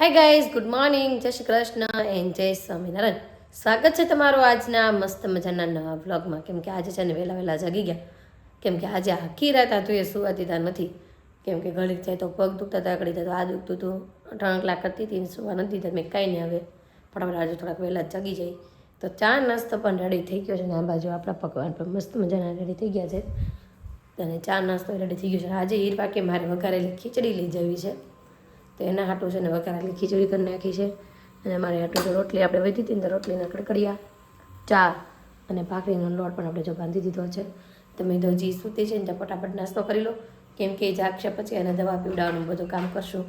Hi guys, good morning, જય Shri Krishna and જય સ્વામિનારાયણ. સ્વાગત છે તમારું આજના મસ્ત મજાના નવા વ્લોગમાં. કેમ કે આજે છે ને વહેલા જાગી ગયા, કેમ કે આજે આખી રાત આધુએ સુવા દીધા નથી. કેમ કે ઘડીક જાય તો પગ દુખતા હતા, ઘડી જાય તો આ દુખતું હતું, 3 કલાક કરતી હતી, સુવા નથી દીધા. મેં કાંઈ નહીં, હવે ફટાફટ આજે થોડાક વહેલા જાગી જાય. તો ચા નાસ્તો પણ રેડી થઈ ગયો છે ને આ બાજુ આપણા પકવાન પણ મસ્ત મજાના રેડી થઈ ગયા છે અને ચા નાસ્તો રેડી થઈ ગયો છે. આજે હીર પાકે મારે વઘારેલી ખીચડી લઈ જવી છે, તો એના હાટું છે ને વઘારેલી ખીચડી કરી નાખી છે. અને મારે હાટું તો રોટલી આપણે વધી હતી ને, તો રોટલીના કડકડિયા, ચા અને ભાખરીનો લોટ પણ આપણે જો બાંધી દીધો છે. તમે તો હજી સૂતી છે ને તો ફટાફટ નાસ્તો કરી લો, કેમ કે જાગશે પછી એને દવા પીવડાવવાનું બધું કામ કરશું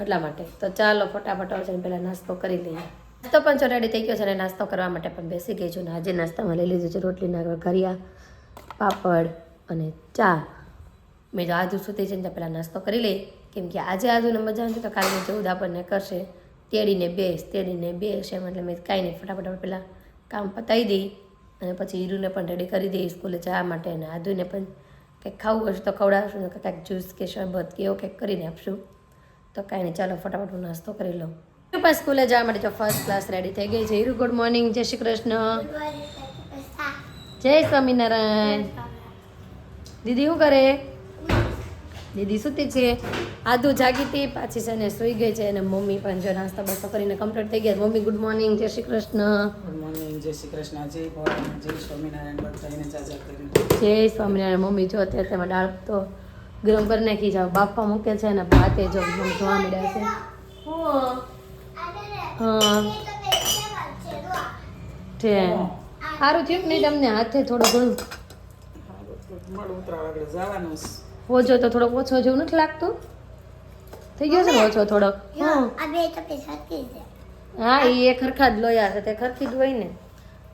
એટલા માટે. તો ચાલો ફટાફટ છે ને પહેલાં નાસ્તો કરી લઈએ. નાસ્તો પણ જો રેડી થઈ ગયો છે અને નાસ્તો કરવા માટે પણ બેસી ગઈ છું. ને આજે નાસ્તામાં લઈ લીધું છે રોટલીના વઘારિયા, પાપડ અને ચા. મેં જો આજુ સૂતી છે ને તો પહેલાં નાસ્તો કરી લઈએ, કેમ કે આજે આજુને મજા નથી તો કાલે ચૌદ આપણને કરશે તેડીને બેસ એમ. એટલે મેં કાંઈ નહીં, ફટાફટ પહેલાં કામ પતાવી દઈ અને પછી હીરુને પણ રેડી કરી દઈ સ્કૂલે જવા માટે. અને આદુને પણ કંઈક ખાવું હશે તો ખવડાવશું, ને કાંઈક જ્યુસ કે શરબત કે એવું કંઈક કરીને આપશું. તો કાંઈ નહીં, ચાલો ફટાફટ હું નાસ્તો કરી લઉં. પણ સ્કૂલે જવા માટે જો ફર્સ્ટ ક્લાસ રેડી થઈ ગઈ છે. હીરુ ગુડ મોર્નિંગ, જય શ્રી કૃષ્ણ, જય સ્વામિનારાયણ. દીદી શું કરે? દીદી સૂતી છે. આદુ જાગી હતી, પાછી છે ને સૂઈ ગઈ છે. અને મમ્મી પણ જો નાસ્તા બાસ્તો કરીને કમ્પ્લીટ થઈ ગયા. મમ્મી ગુડ મોર્નિંગ, જય શ્રી કૃષ્ણ. ગુડ મોર્નિંગ, જય શ્રી કૃષ્ણ, જય ભગવાન, જય સ્વામિનારાયણ. બધાને જાજા કરી જય સ્વામિનારાયણ. મમ્મી જો અત્યારે તેમાં દાળ તો ગરમ કરી નાખી જાવ, બાફા મૂકે છે અને ભાતે જો જોવા મળ્યા છે. હા છે સારું થયું નહીં તમને હાથે થોડું ઘણું મળ ઉતરાવા આગળ જવાનું છે. ઓછો તો થોડોક ઓછો જેવું નથી લાગતું? થઈ ગયો છે ને ઓછો થોડોક? હા, એ ખરખા જ લોયા છે, તે ખરખી જ હોય ને.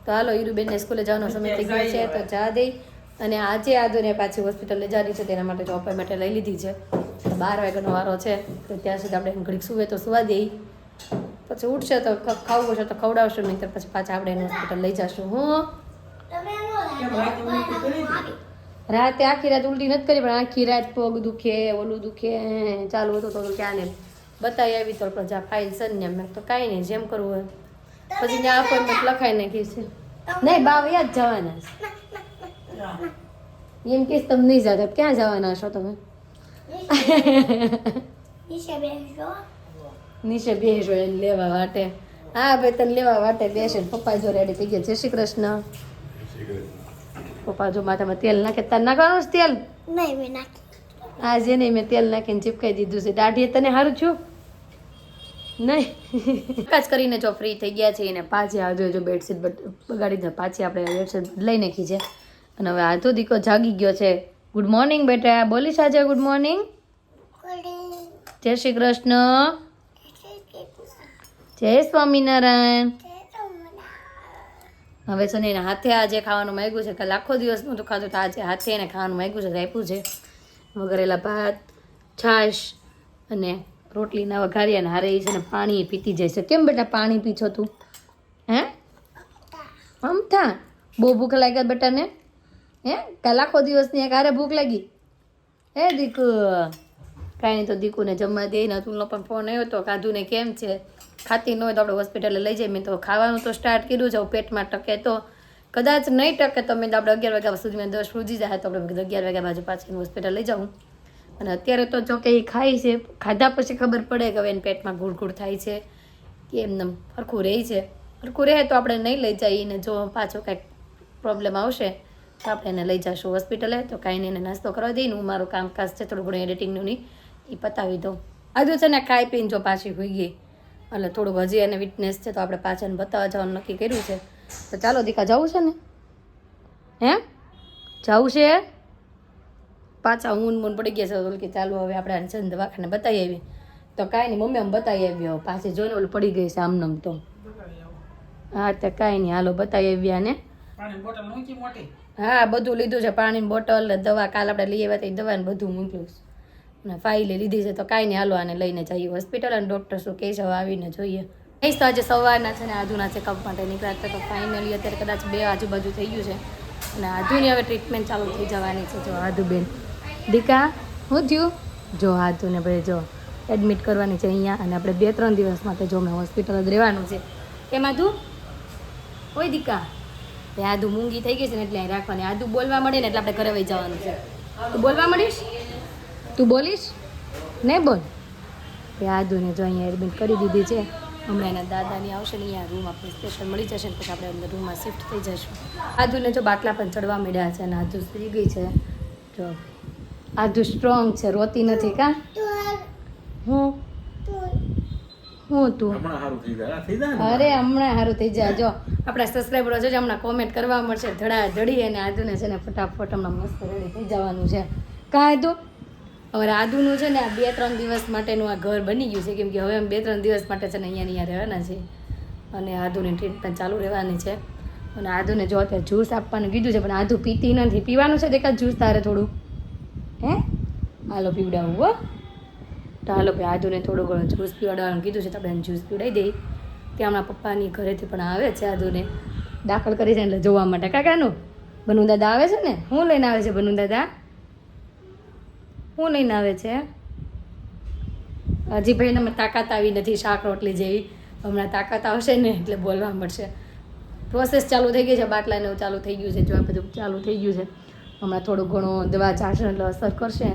તો હાલો, હીરુબેનને સ્કૂલે જવાનો સમય થઈ ગયો છે તો જા દઈ. અને આજે આદુને પાછી હોસ્પિટલ લઈ જવાની છે, તેના માટે જો અપોઇન્ટમેન્ટ લઈ લીધી છે. 12 વાગ્યાનો વારો છે, તો ત્યાં સુધી આપણે ઘડીક સુવે તો સુવા દઈ, પછી ઉઠશે તો ખાવું હશે તો ખવડાવશું, નહીં તો પછી પાછા આપણે એને હોસ્પિટલ લઈ જશું. રાતે આખી રાત ઉલટી નથી કરી, પણ આખી રાત પગ દુખે, ઓલું દુખે, ચાલુ હતું તો ક્યાં ને બતાવી આવી તો જા ફાઇલ છે ને. મેં તો કાંઈ નહીં, જેમ કરવું હોય પછી ત્યાં અપોઇન્ટમેન્ટ લખાઈ નાખી છે. નહીં, બાવયા જ જવાના છે એમ કહીશ. તમે નહીં જતા ક્યાં જવાના છો તમે? નીચે બેસો એને લેવા માટે. હા ભાઈ, તને લેવા માટે બેસે. પપ્પા જો રેડી થઈ ગયા. જય શ્રી કૃષ્ણ. પપ્પા જો માથામાં તેલ નાખે. તાર નાખવાનું છે તેલ? નહીં, મેં નાખી. આજે નહીં, મેં તેલ નાખીને ચીપકાઈ દીધું છે. દાઢીએ તને સારું છું નહીં? કાચ કરીને જો ફ્રી થઈ ગયા છે. એને પાછી આધો જો બેડશીટ બગાડી દે, પાછી આપણે બેડશીટ લઈ નાખી છે. અને હવે આધો દીકો જાગી ગયો છે. ગુડ મોર્નિંગ બેટા, બોલીશ આજે ગુડ મોર્નિંગ? જય શ્રી કૃષ્ણ, જય સ્વામિનારાયણ. હવે છે ને એને હાથે આજે ખાવાનું માંગ્યું છે. કાલે આખો દિવસ નહોતું ખાધું, તો આજે હાથે એને ખાવાનું માંગ્યું છે, આપ્યું છે. વઘારેલા ભાત, છાશ અને રોટલીના વઘારિયા ને હારે છે ને પાણી પીતી જાય છે. કેમ બેટા પાણી પીછો તું? હે અમથા બહુ ભૂખ લાગ્યા બેટાને? હે કાલે આખો દિવસની એક હારે ભૂખ લાગી? હે દીકુ? કાંઈ નહીં, તો દીકુને જમવા દે ને. તુંનો પણ ફોન આવ્યો તો કાધુને કેમ છે, ખાતી ન હોય તો આપણે હોસ્પિટલે લઈ જઈએ. મેં તો ખાવાનું તો સ્ટાર્ટ કર્યું છે, પેટમાં ટકે તો કદાચ નહીં ટકે તો મેં આપણે 11 વાગ્યા સુધી, મેં 10 સુધી જાય તો આપણે 11 વાગ્યા બાજુ પાછી હોસ્પિટલ લઈ જાઉં. અને અત્યારે તો જો કે એ ખાય છે, ખાધા પછી ખબર પડે કે હવે એને પેટમાં ગુડગુડ થાય છે કે એમને સરખું રહે છે. સરખું રહે તો આપણે નહીં લઈ જઈએ, ને જો પાછો કાંઈક પ્રોબ્લેમ આવશે તો આપણે એને લઈ જઈશું હોસ્પિટલે. તો કાંઈ નહીં, એને નાસ્તો કરવા દઈને હું મારું કામકાજ છે થોડું ઘણું એડિટિંગનું નહીં એ પતાવી દઉં. આજુ છે ને ખાઈ પીને જો પાછી હોઈ ગઈ, એટલે થોડુંક હજી એને વીકનેસ છે, તો આપણે પાછા એને બતાવવા જવાનું નક્કી કર્યું છે. તો ચાલો દીકા, જવું છે ને? હે જવું છે? પાછા ઊન પડી ગયા છે કે ચાલો હવે આપણે આને છે ને દવાખાને બતાવી આવી. તો કાંઈ નહીં, મમ્મી આમ બતાવી આવ્યો, પાછી જોઈને ઓલું પડી ગઈ છે આમનામ. તો હા, તો કાંઈ નહીં, હાલો બતાવી આવ્યા ને. હા, બધું લીધું છે, પાણીની બોટલ, દવા કાલ આપણે લઈ આવ્યા તો દવા ને બધું મૂક્યું છે, અને ફાઇલે લીધી છે. તો કાંઈ નહીં, હાલો આને લઈને જઈએ હોસ્પિટલ, અને ડૉક્ટર શું કહે છે હવે આવીને જોઈએ. નહીં તો આજે સવારના છે ને આધુના ચેકઅપ માટે નીકળ્યા હતા. તો ફાઇનલી અત્યારે કદાચ 2 આજુબાજુ થઈ ગયું છે, અને આધુની હવે ટ્રીટમેન્ટ ચાલુ થઈ જવાની છે. જો આધુ બેન દીકા શું થયું? જો આધુને ભાઈ જો એડમિટ કરવાની છે અહીંયા અને આપણે 2-3 દિવસ માટે જો હમણાં હોસ્પિટલ જ રહેવાનું છે. એમાં તું કોઈ દીકા તે આદુ મૂંગી થઈ ગઈ છે ને એટલે અહીં રાખવાની. આદુ બોલવા મળે ને એટલે આપણે ઘરે વહી જવાનું છે. તું બોલવા મળીશ? તું બોલીશ? નહીં બોલ. તે આદુને જો અહીંયા એડમિટ કરી દીધી છે. હમણાં એના દાદાની આવશે ને અહીંયા રૂમ આપણે સ્પેશિયલ મળી જશે ને પછી આપણે અંદર રૂમમાં શિફ્ટ થઈ જઈશું. આદુને જો બાટલા પણ ચડવા મળ્યા છે અને આદુ સુઈ ગઈ છે. જો આદુ સ્ટ્રોંગ છે, રોતી નથી કા? હું તું અરે હમણાં સારું થઈ જાય. જો આપણા સબસ્ક્રાઈબરો છે હમણાં કોમેન્ટ કરવા મળશે ધડાધડી અને આદુને છે ને ફટાફટ હમણાં મસ્ત રેડી થઈ જવાનું છે. કાં આદુ? હવે આદુનું છે ને આ 2-3 દિવસ માટેનું આ ઘર બની ગયું છે કેમ કે હવે અમે 2-3 દિવસ માટે છે ને અહીંયા રહેવાના છે અને આદુની ટ્રીટમેન્ટ ચાલુ રહેવાની છે. અને આદુને જો અત્યારે જ્યુસ આપવાનું કીધું છે પણ આદુ પીતી નથી. પીવાનું છે દેખા જ્યુસ તારે થોડું? હે હાલો પીવડાવું હો. તો હાલો ભાઈ આદુને થોડું ઘણું જ્યુસ પીવડાવવાનું કીધું છે તો આપણે જ્યુસ પીવડાવી દઈએ. ત્યાં હમણાં પપ્પાની ઘરેથી પણ આવે છે આદુને દાખલ કરી છે એટલે જોવા માટે. કાકાનું બનુ દાદા આવે છે ને? શું લઈને આવે છે બનુ દાદા? શું લઈને આવે છે? હજી ભાઈને અમે તાકાત આવી નથી શાક રોટલી જેવી. હમણાં તાકાત આવશે ને એટલે બોલવા મળશે. પ્રોસેસ ચાલુ થઈ ગઈ છે, બાટલાને એવું ચાલુ થઈ ગયું છે, જો આ બધું ચાલુ થઈ ગયું છે. હમણાં થોડું ઘણું દવા ચાલશે એટલે અસર કરશે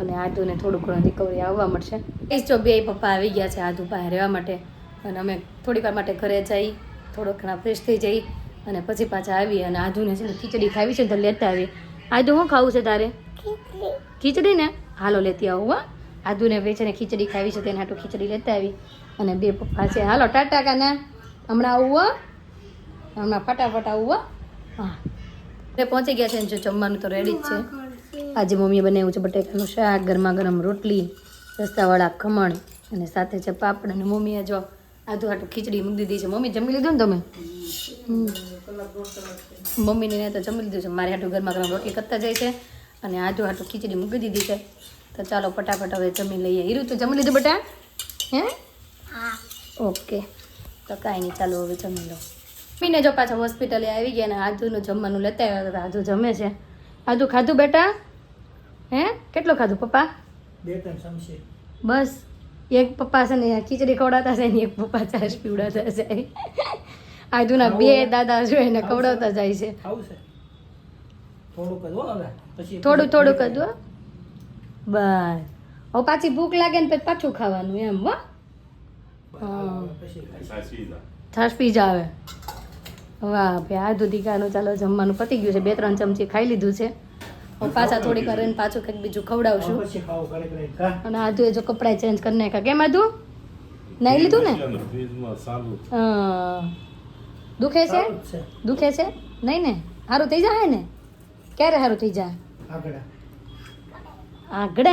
અને આદુને થોડું ઘણું રિકવરી આવવા મળશે. એ જો બે પપ્પા આવી ગયા છે આદુ પાસે રહેવા માટે અને અમે થોડીક વાર માટે ઘરે જઈ થોડોક ઘણા ફ્રેશ થઈ જઈ અને પછી પાછા આવી અને આદુને છે ને ખીચડી ખાવી છે તો લેતા આવી. આદુ શું ખાવું છે તારે? ખીચડી ને? હાલો લેતી આવું હા. આદુને ભાઈ છે ને ખીચડી ખાવી છે તેને હાટું ખીચડી લેતા આવી અને બે પપ્પા છે. હાલો ટાટા કાના હમણાં આવું હો, હમણાં ફટાફટ આવું હો. હા એ પહોંચી ગયા છે ને જો જમવાનું તો રેડી જ છે. આજે મમ્મીએ બનાવ્યું છે બટેકાનું શાક, ગરમા ગરમ રોટલી, રસ્તાવાળા ખમણ અને સાથે છે પાપડ. અને મમ્મીએ જો આદુ હાટું ખીચડી મૂકી દીધી છે. મમ્મી જમી લીધું ને તમે? મમ્મીને ને તો જમી લીધું છે. મારે હાટું ગરમા ગરમ રોટલી કરતા જાય છે અને આદુ હાટું ખીચડી મૂકી દીધી છે. તો ચાલો ફટાફટ હવે જમી લઈએ. હીરું તું જમી લીધું બેટા? હે ઓકે તો કાંઈ નહીં ચાલો હવે જમી લો. મમ્મીને જો પાછા હોસ્પિટલે આવી ગયા અને આદુનું જમવાનું લેતા આવ્યા. આદુ જમે છે. આદુ ખાધું બેટા? હે કેટલું ખાધું પપ્પા? 2-3 ચમચી બસ. એક પપ્પા છે ને ખીચડી ખવડાવતા છે ને એક પપ્પા છાશ પીવડાવતા જાય. આદુના બે દાદા જો એને ખવડાવતા જાય છે. ખાવું છે થોડુંક જ હો હવે પછી થોડું જ હો. બસ હવે પાછી ભૂખ લાગે ને પછી પાછું ખાવાનું એમ હો. પછી છાશ પી જાવે. વાહ ભાઈ આદુ દીકાનું ચાલો જમવાનું પતી ગયું છે. 2-3 ચમચી ખાઈ લીધું છે. હવે પાછા થોડીક વાર રહીને પાછું કંઈક બીજું ખવડાવશું. પછી ખાવું કરે કા અને આદુએ જો કપડાં ચેન્જ કરી નાખ્યા. કેમ આદુ નાઈ લીધું ને? દુખે છે? દુખે છે નહીં ને? સારું થઈ જાય ને? ક્યારે સારું થઈ જાય? આગળ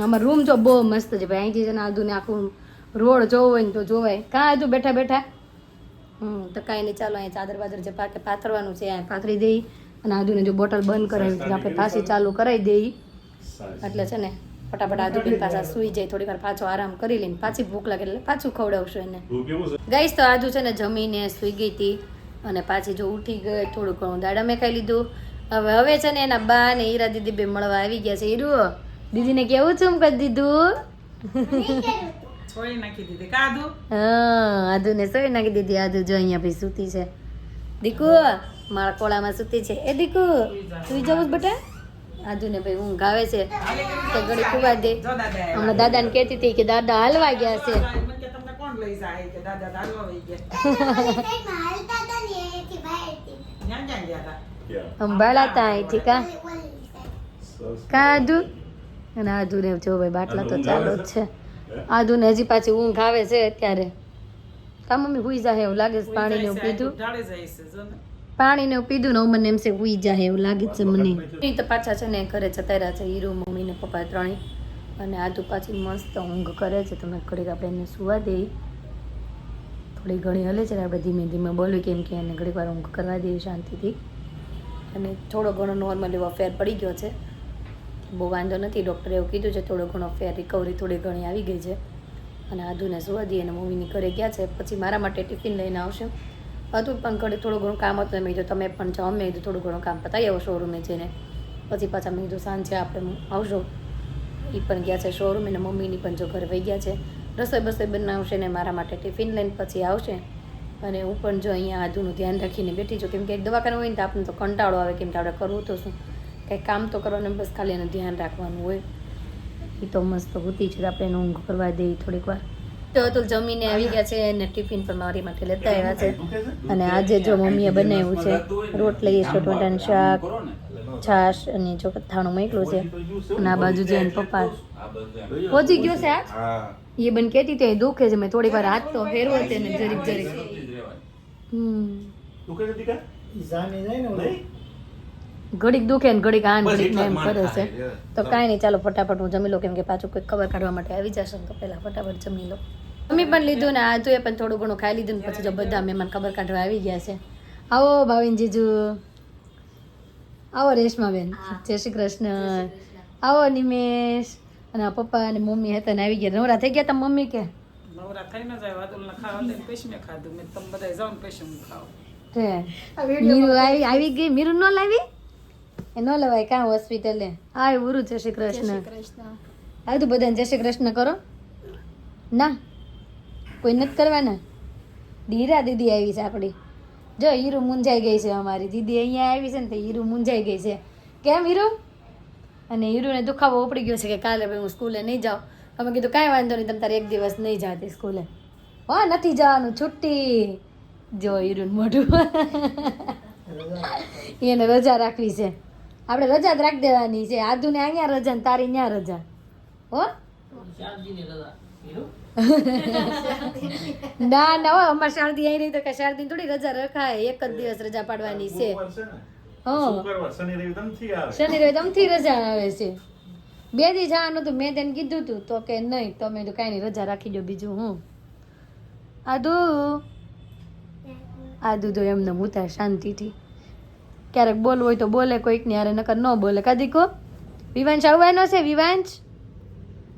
અમારો રૂમ જો બહુ મસ્ત છે ભાઈ. અહીંથી છે ને આદુને આખું રોડ જોવો હોય ને તો જોવાય. કાં આદુ બેઠા બેઠા? તો કાંઈ નહીં ચાલો અહીંયા ચાદર બાદર જે પાથરવાનું છે અહીંયા પાથરી દઈ અને આદુને જો બોટલ બંધ કરાવી એટલે આપણે પાછી ચાલુ કરાવી દઈ એટલે છે ને ફટાફટ આદુ પીને પાછા સૂઈ જાય. થોડી વાર પાછો આરામ કરી લઈને પાછી ભૂખ લાગે એટલે પાછું ખવડાવશું એને. ગાઈસ તો આદુ છે ને જમીને સૂઈ ગઈ હતી અને પાછી જો ઉઠી ગઈ. થોડું ઘણું દાડા મેં ખાઈ લીધું. હવે છે ને એના બા ને હીરા દીદી બે મળવા આવી ગયા છે. હીરો દીદીને કેવું ચૂમ કરી દીધું? છોડી નાખી દીધી કાદુ. હા આદુને સોઈ નાખી દીધી. આદુ જો અહીંયા ભાઈ સૂતી છે. દીકુ મારા કોળામાં સૂતી છે. એ દીકુ સુઈ જવું બેટા? આદુને ભાઈ ઊંઘ આવે છે તો ઘડી ખુવા દે. જો દાદા હમણાં દાદાને કહેતી હતી કે દાદા હલવા ગયા છે. મને કે તમને કોણ લઈ જાય કે દાદા દાદા લઈ ગયા. ન્યા ક્યાં ગયા હતા? સંભાળાતા અહીંથી કા આદુ? અને આદુને જો ભાઈ બાટલા તો ચાલુ જ છે. આદુને હજી પાછી ઊંઘ આવે છે અત્યારે. કા મમ્મી હુઈ જાય એવું લાગે છે. પાણીને એવું પીધું, ઢાળે જાય છે જો ને. પાણીને એવું પીધું ને મને એમ છે હુઈ જાય એવું લાગે છે મને. તો પાછા છે ને ઘરે જતા રહ્યા છે હીરો મમ્મી ને પપ્પા ત્રણેય અને આદુ પાછી મસ્ત ઊંઘ કરે છે. તમે ઘડીક આપણે એને સુવા દઈએ. થોડી ઘણી હલે છે ને આપણે ધીમે ધીમે બોલવી કેમ કે એને ઘડીક વાર ઊંઘ કરવા દઈએ શાંતિથી. અને થોડો ઘણો નોર્મલ એવો ફેર પડી ગયો છે. બહુ વાંધો નથી. ડૉક્ટરે એવું કીધું છે થોડો ઘણો ફેર રિકવરી થોડી ઘણી આવી ગઈ છે. અને આદુને સુવા દઈએ અને મમ્મીની ઘરે ગયા છે. પછી મારા માટે ટિફિન લઈને આવશે. હતું પણ ઘડી થોડું ઘણું કામ હતું. મેં કીધું તમે પણ જાઓ. મેં કીધું થોડું ઘણું કામ પતાવી આવો શોરૂમે જઈને. પછી પાછા મેં કીધું સાંજે આપણે આવશો એ પણ ગયા છે શોરૂમ, અને મમ્મીની પણ જો ઘરે વહી ગયા છે. રસોઈ બસોઈ બનાવશે ને મારા માટે ટિફિન લઈને પછી આવશે. અને હું પણ જો અહીંયા આદુનું ધ્યાન રાખીને બેઠી છું, કેમ કે એક દવાખાનું હોય ને તો આપણને તો કંટાળો આવે, કેમ કે આપણે કરવું તો શું, કંઈક કામ તો કરવાનું, બસ ખાલી એનું ધ્યાન રાખવાનું હોય. એ તો મસ્ત હોતી છે, આપણે એને ઊંઘ કરવા દઈએ થોડીક વાર. તો જમીને આવી ગયા છે અને ટિફિન પણ મારી માટે લેતા આવ્યા છે. અને આજે જો મમ્મીએ બનાવ્યું છે રોટલી, બટાટાનું શાક, છાશ અને જો અથાણું મોકલું છે. અને આ બાજુ જે પપ્પા પહોંચી ગયો છે આજ. એ બન કહેતી તો એ દુખે છે, મેં થોડીક વાર હાથ તો ફેરવો છે ને જરીક ઘડીક દુખે ને ઘડીક આન ઘડીક ને એમ કરે છે. તો કાંઈ નહીં, ચાલો ફટાફટ હું જમી લો, કેમ કે પાછું કોઈ ખબર કાઢવા માટે આવી જશે તો પહેલા ફટાફટ જમી લો. મમ્મી પણ લીધું ને આ એ પણ થોડું ઘણું ખાઈ લીધું ને પછી જો બધા મહેમાન ખબર કાઢવા આવી ગયા છે. આવો ભાવિન જીજુ, આવો રેશમાબેન, જય શ્રી કૃષ્ણ, આવો નિમેશ. અને આ પપ્પા અને મમ્મી હતા ને આવી ગયા. નવરા થઈ ગયા તા મમ્મી કે નવરા થઈને જાય વાદુલના ખાવા દે પછી મેં ખાધું. મેં તમે બધા જાવ ને પછી હું ખાવ. મીરુ આવી ગઈ. મીરુ ન લાવી એ ન લવાય કાં હોસ્પિટલે. આ ઉરુ જય શ્રી કૃષ્ણ. આ તું બધાને જય શ્રી કૃષ્ણ કરો ના, કોઈ નથી કરવાના. હીરા દીદી આવી છે આપણી. જો હીરુ મૂંઝાઈ ગઈ છે અમારી દીદી અહીંયા આવી છે ને તો હીરુ મૂંઝાઈ ગઈ છે. કેમ હીરુ? અને હીરુને દુખાવો ઉપડી ગયો છે કે કાલે ભાઈ હું સ્કૂલે નહીં જાઉં. અમે કીધું કાંઈ વાંધો નહીં, તમે તારે એક દિવસ નહીં જાતી સ્કૂલે. હા નથી જવાનું, છુટ્ટી. જો હીરુને મોઢું એને રજા રાખવી છે. આપણે રજા જ રાખી દેવાની છે. આધુને અહીંયા રજા ને તારી ત્યાં રજા. હો ના ના, હો અમારે શારદી અહીં રહી તો કે શારદી થોડી રજા રખાય, એક જ દિવસ રજા પાડવાની છે. શનિ રવિ તમથી રજા આવે છે. 2 દી જવાનું હતું, મેં તેને કીધું હતું તો કે નહીં, તમે તો કાંઈ નહીં રજા રાખી દો. બીજું હું આદુ તો એમને મૂતા શાંતિથી. ક્યારેક બોલવું હોય તો બોલે, કોઈક ને યારે નકર ન બોલે. કાદી કો વિવાંશ આવવાનો છે.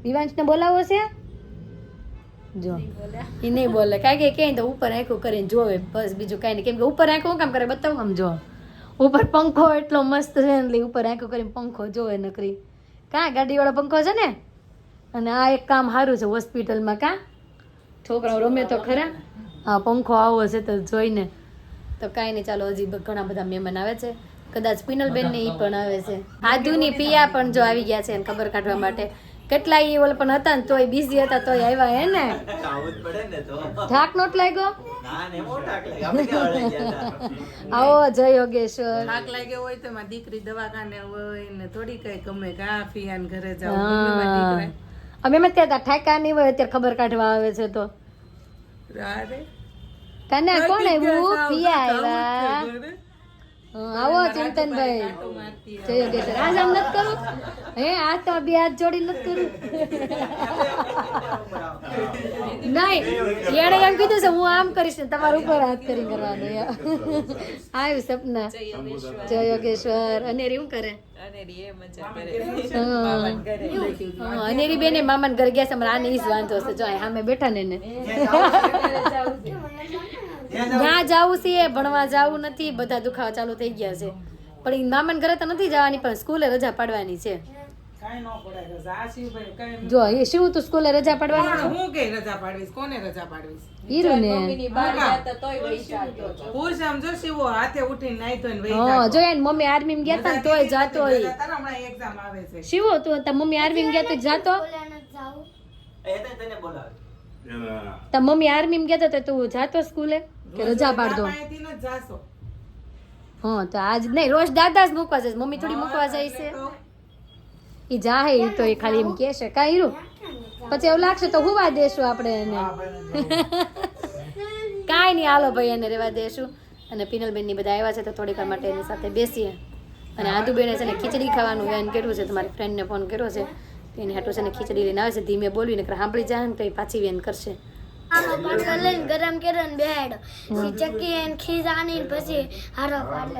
વિવાંશને બોલાવો છે. જો એ નહીં બોલે, કાંઈ કે તો ઉપર આંખું કરીને જોવે બસ, બીજું કાંઈ નહીં. કેમ કે ઉપર આંખું શું કામ કરે બતાવું? આમ જો ઉપર પંખો એટલો મસ્ત છે એટલે ઉપર આંખું કરીને પંખો જોવે નકરી. કાં ગાડીવાળો પંખો છે ને. અને આ એક કામ સારું છે હોસ્પિટલમાં. કાં છોકરાઓ રમે તો ખરા. હા પંખો આવો છે તો જોઈને. તો કાંઈ નહીં, ચાલો હજી ઘણા બધા મહેમાન આવે છે. કદાચ પિનલબેન ને એ પણ આવે છે. આધુની પિયા પણ જો આવી ગયા છે એને ખબર કાઢવા માટે. કેટલા એ ઓલ પણ હતા ને તોય બિઝી હતા તોય આવ્યા. હે ને થાક નોટ લાગ્યો? આવો જય યોગેશ્વર. થાક લાગ્યો હોય તો મારી દીકરી દવાખાને હોય ને થોડી કઈ ગમે કા ફિયાન ઘરે જાવ. અમે એમ ત્યાં ઠાકા નહીં હોય અત્યારે ખબર કાઢવા આવે છે તો. તને કોણ આવ્યું? પિયા આવ્યા. આવો ચિંતનભાઈ, જય યોગેશ્વર. આજ આમ નથી કરું? હે આ તો 2 હાથ જોડી નથી કરું. નહીં એને એમ કીધું છે હું આમ કરીશ ને તમારા ઉપર હાથ કરી કરવાનું. આવ્યું સપના. જય યોગેશ્વર. અનેરી શું કરે? અનેરી બેને મામાને ઘરે ગયા છે. આને ઈ જ વાંધો છે. જો સામે બેઠા ને એને ત્યાં જવું છે, ભણવા જવું નથી, બધા દુખાવા ચાલુ થઈ ગયા છે. પણ એ મામાને ઘરે તો નથી જવાની, પણ સ્કૂલે રજા પાડવાની છે. કાંઈ ન પડાય રજા. આ શિવભાઈ કાંઈ જો એ શિવ તું સ્કૂલે રજા પાડવાની હું કે રજા પાડવીશ? કોને રજા પાડવીશ? હીરુ ને પૂછ આમ જો શિવો હાથે ઉઠીને નાઈ ધોઈને વહી હા જો એને મમ્મી આર્મી માં ગયા તા ને તોય જાતો હોય. તારા હમણાં એક્ઝામ આવે છે. શિવો તું તાર મમ્મી આર્મી માં ગયા તો જાતો? તાર મમ્મી આર્મી માં ગયા તો તું જાતો સ્કૂલે કે રજા પાડ દો? પાસેથી ન જાશો. હા તો આજ નહીં, રોજ દાદા જ મૂકવા જાય, મમ્મી થોડી મૂકવા જાય છે. ઈ જાહે ઈ તો એ ખાલી એમ કહે છે. કાંઈ હીરું પછી એવું લાગશે તો હુવા દેશું આપણે એને. કાંઈ નહીં, હાલો ભાઈ એને રહેવા દેશું. અને પિનલબેન ની બધા આવ્યા છે તો થોડીક વાર માટે એની સાથે બેસીએ. અને આદુબેને છે ને ખીચડી ખાવાનું વેન કર્યું છે. તમારી ફ્રેન્ડને ફોન કર્યો છે એની હાટું છે ને ખીચડી લઈને આવે છે. ધીમે બોલવીને સાંભળી જાય ને તો એ પાછી વેન કરશે. ગરમ કર્યો ને બેહાડ્યો. ચક્કી એને ખીજાની પછી હારો પાડે.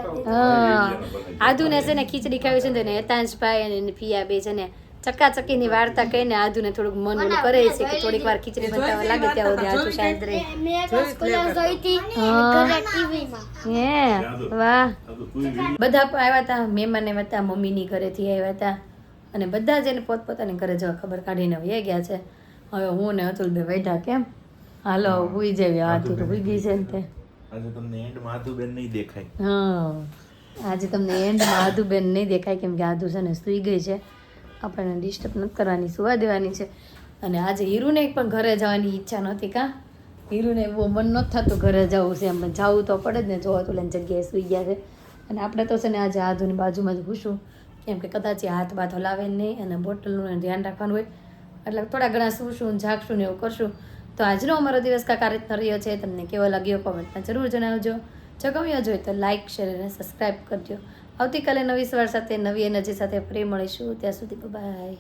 આદુને છે ને ખીચડી ખાવી છે ને હેતાંશભાઈ અને એની પિયા બે છે ને ચક્કાચક્કીની વાર્તા કહીને આદુને થોડુંક મન ઓલું કરે છે કે થોડીક વાર ખીચડી બનાવવા લાગે ત્યાં સુધી આદુ શાંત રહે. મેં તો સ્કૂલે જોઈતી ઘરે ટીવીમાં. હે વાહ. બધા આવ્યા હતા મહેમાન આવ્યા હતા, મમ્મીની ઘરેથી આવ્યા હતા. અને બધા જ એને પોતપોતાની ઘરે જવા ખબર કાઢીને વહી ગયા છે. હવે હું ને અતુલ બે વૈઢા કેમ હાલો હુઈ જેવી આથી તો હુઈ ગઈ છે ને તે. આજે તમને એન્ડમાં આધુબેન નહીં દેખાય. હા આજે તમને એન્ડમાં આધુબેન નહીં દેખાય કેમ કે આધુ છે ને સૂઈ ગઈ છે. આપણને ડિસ્ટર્બ નથી કરવાની, સુવા દેવાની છે. અને આજે હીરુને પણ ઘરે જવાની ઈચ્છા નહોતી કાં હીરુને બહુ મન નહોતું થતું ઘરે જવું છે એમ, પણ જવું તો પડે જ ને, જો અતુલની જગ્યાએ સૂઈ ગયા છે. અને આપણે તો છે ને આજે આધુની બાજુમાં જ પૂછું કેમ કે કદાચ એ હાથ બાથ હલાવે નહીં અને બોટલનું ધ્યાન રાખવાનું હોય એટલે થોડા ઘણા સૂશું જાગશું ને એવું કરશું. તો આજનો અમારો દિવસ કાંઈક આ રીતનો રહ્યો છે. તમને કેવો લાગ્યો કોમેન્ટમાં જરૂર જણાવજો. જો ગમ્યો જોઈએ તો લાઇક શેર અને સબસ્ક્રાઈબ કરજો. આવતીકાલે નવી સવાર સાથે નવી એનર્જી સાથે ફરી મળીશું. ત્યાં સુધી બાય.